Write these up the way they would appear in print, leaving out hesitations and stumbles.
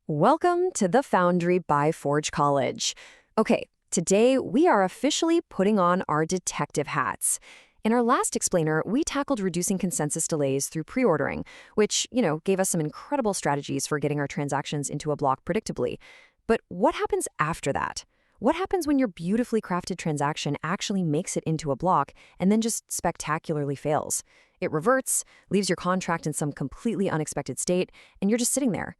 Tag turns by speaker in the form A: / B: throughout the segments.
A: Welcome to the Foundry by Forge College. Okay, today we are officially putting on our detective hats. In our last explainer, we tackled reducing consensus delays through pre-ordering, which, gave us some incredible strategies for getting our transactions into a block predictably. But what happens after that? What happens when your beautifully crafted transaction actually makes it into a block and then just spectacularly fails? It reverts, leaves your contract in some completely unexpected state, and you're just sitting there.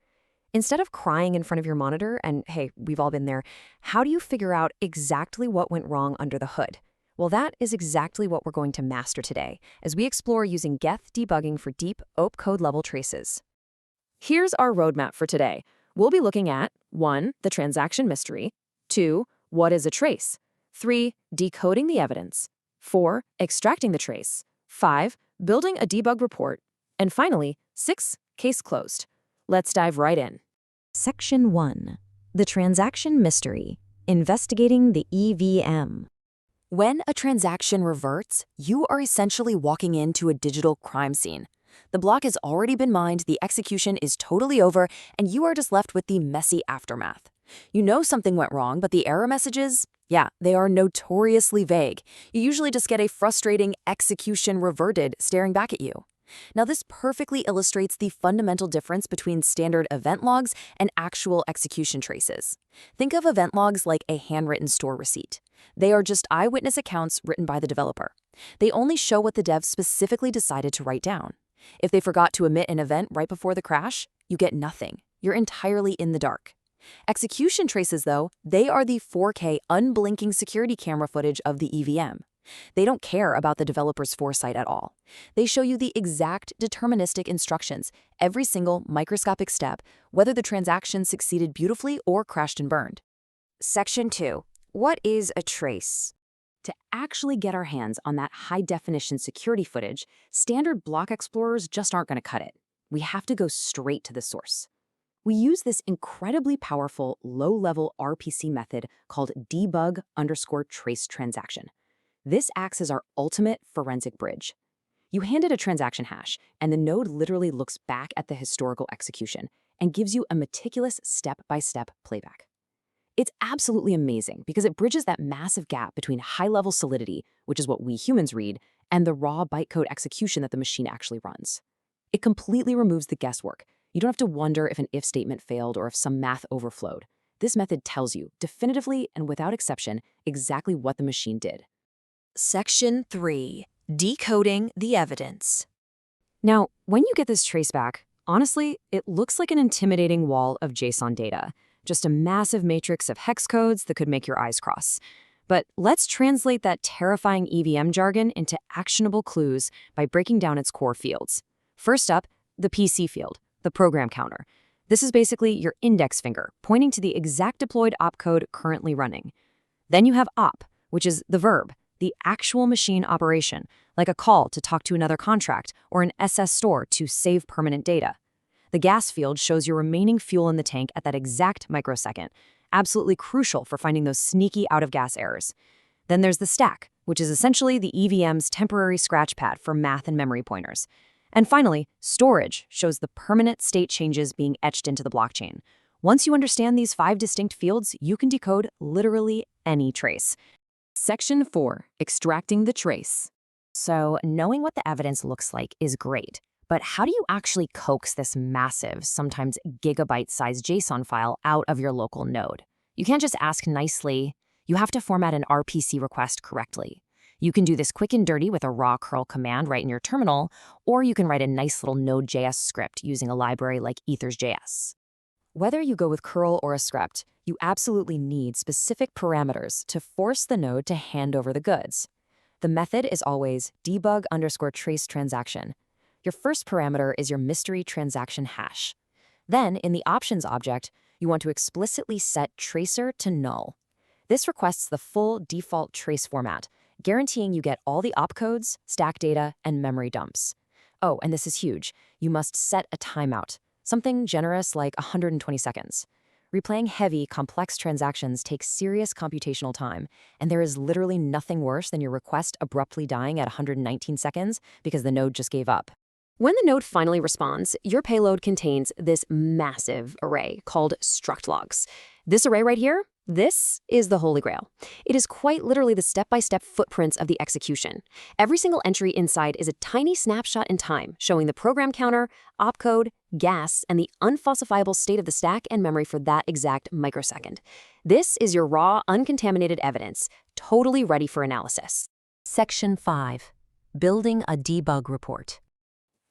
A: Instead of crying in front of your monitor, and hey, we've all been there, how do you figure out exactly what went wrong under the hood? Well, that is exactly what we're going to master today, as we explore using geth-debugging for deep opcode level traces. Here's our roadmap for today. We'll be looking at 1. The transaction mystery, 2. What is a trace, 3. Decoding the evidence, 4. Extracting the trace, 5. Building a debug report, and finally, 6. Case closed. Let's dive right in. Section 1. The Transaction Mystery, Investigating the EVM. When a transaction reverts, you are essentially walking into a digital crime scene. The block has already been mined, the execution is totally over, and you are just left with the messy aftermath. You know something went wrong, but the error messages? Yeah, they are notoriously vague. You usually just get a frustrating execution reverted staring back at you. Now, this perfectly illustrates the fundamental difference between standard event logs and actual execution traces. Think of event logs like a handwritten store receipt. They are just eyewitness accounts written by the developer. They only show what the dev specifically decided to write down. If they forgot to emit an event right before the crash, you get nothing. You're entirely in the dark. Execution traces, though, they are the 4K unblinking security camera footage of the EVM. They don't care about the developer's foresight at all. They show you the exact deterministic instructions, every single microscopic step, whether the transaction succeeded beautifully or crashed and burned. Section 2. What is a trace? To actually get our hands on that high-definition security footage, standard block explorers just aren't going to cut it. We have to go straight to the source. We use this incredibly powerful, low-level RPC method called debug_trace transaction. This acts as our ultimate forensic bridge. You hand it a transaction hash, and the node literally looks back at the historical execution and gives you a meticulous step-by-step playback. It's absolutely amazing because it bridges that massive gap between high-level solidity, which is what we humans read, and the raw bytecode execution that the machine actually runs. It completely removes the guesswork. You don't have to wonder if an if statement failed or if some math overflowed. This method tells you, definitively and without exception, exactly what the machine did. Section 3. Decoding the evidence. Now, when you get this trace back, honestly, it looks like an intimidating wall of JSON data, just a massive matrix of hex codes that could make your eyes cross. But let's translate that terrifying EVM jargon into actionable clues by breaking down its core fields. First up, the PC field, the program counter. This is basically your index finger, pointing to the exact deployed opcode currently running. Then you have op, which is the verb, the actual machine operation, like a call to talk to another contract or an SSTORE to save permanent data. The gas field shows your remaining fuel in the tank at that exact microsecond, absolutely crucial for finding those sneaky out-of-gas errors. Then there's the stack, which is essentially the EVM's temporary scratch pad for math and memory pointers. And finally, storage shows the permanent state changes being etched into the blockchain. Once you understand these 5 distinct fields, you can decode literally any trace. Section 4. Extracting the trace. So, knowing what the evidence looks like is great, but how do you actually coax this massive, sometimes gigabyte-sized JSON file out of your local node? You can't just ask nicely. You have to format an RPC request correctly. You can do this quick and dirty with a raw curl command right in your terminal, or you can write a nice little Node.js script using a library like ethers.js. Whether you go with curl or a script, you absolutely need specific parameters to force the node to hand over the goods. The method is always debug_trace transaction. Your first parameter is your mystery transaction hash. Then, in the options object, you want to explicitly set tracer to null. This requests the full default trace format, guaranteeing you get all the opcodes, stack data, and memory dumps. Oh, and this is huge. You must set a timeout, something generous like 120 seconds. Replaying heavy, complex transactions takes serious computational time, and there is literally nothing worse than your request abruptly dying at 119 seconds because the node just gave up. When the node finally responds, your payload contains this massive array called struct logs. This array right here, this is the Holy Grail. It is quite literally the step-by-step footprints of the execution. Every single entry inside is a tiny snapshot in time, showing the program counter, opcode, gas, and the unfalsifiable state of the stack and memory for that exact microsecond. This is your raw, uncontaminated evidence, totally ready for analysis. Section 5. Building a debug report.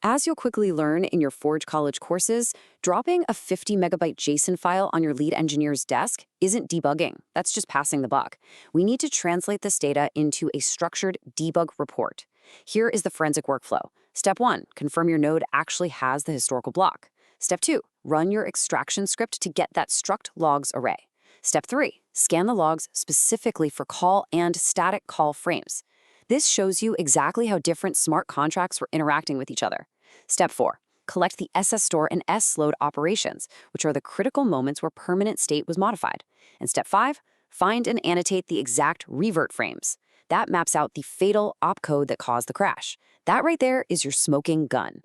A: As you'll quickly learn in your Forge College courses, dropping a 50-megabyte JSON file on your lead engineer's desk isn't debugging. That's just passing the buck. We need to translate this data into a structured debug report. Here is the forensic workflow. Step 1, confirm your node actually has the historical block. Step 2, run your extraction script to get that struct logs array. Step 3, scan the logs specifically for call and static call frames. This shows you exactly how different smart contracts were interacting with each other. Step 4, collect the SSTORE and SLOAD operations, which are the critical moments where permanent state was modified. And step 5, find and annotate the exact revert frames. That maps out the fatal opcode that caused the crash. That right there is your smoking gun.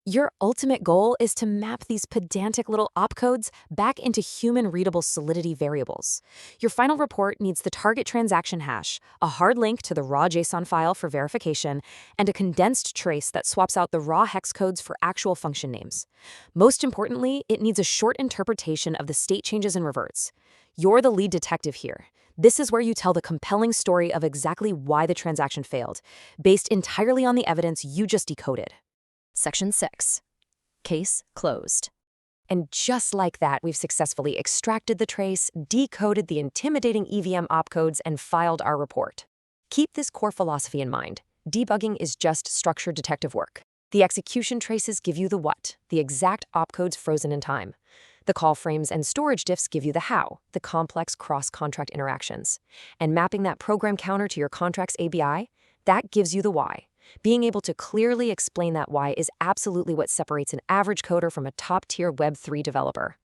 A: Your ultimate goal is to map these pedantic little opcodes back into human-readable Solidity variables. Your final report needs the target transaction hash, a hard link to the raw JSON file for verification, and a condensed trace that swaps out the raw hex codes for actual function names. Most importantly, it needs a short interpretation of the state changes and reverts. You're the lead detective here. This is where you tell the compelling story of exactly why the transaction failed, based entirely on the evidence you just decoded. Section 6. Case closed. And just like that, we've successfully extracted the trace, decoded the intimidating EVM opcodes, and filed our report. Keep this core philosophy in mind. Debugging is just structured detective work. The execution traces give you the what, the exact opcodes frozen in time. The call frames and storage diffs give you the how, the complex cross-contract interactions. And mapping that program counter to your contract's ABI, that gives you the why. Being able to clearly explain that why is absolutely what separates an average coder from a top-tier Web3 developer.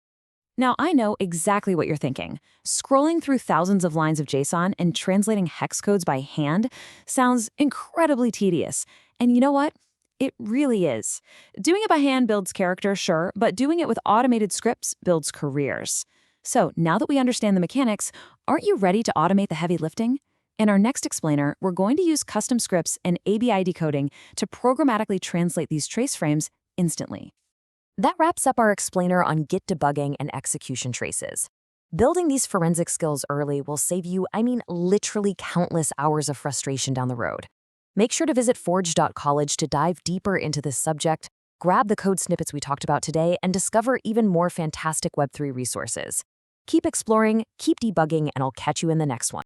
B: Now, I know exactly what you're thinking. Scrolling through thousands of lines of JSON and translating hex codes by hand sounds incredibly tedious. And you know what? It really is. Doing it by hand builds character, sure, but doing it with automated scripts builds careers. So now that we understand the mechanics, aren't you ready to automate the heavy lifting? In our next explainer, we're going to use custom scripts and ABI decoding to programmatically translate these trace frames instantly.
A: That wraps up our explainer on Git debugging and execution traces. Building these forensic skills early will save you, literally countless hours of frustration down the road. Make sure to visit forge.college to dive deeper into this subject, grab the code snippets we talked about today, and discover even more fantastic Web3 resources. Keep exploring, keep debugging, and I'll catch you in the next one.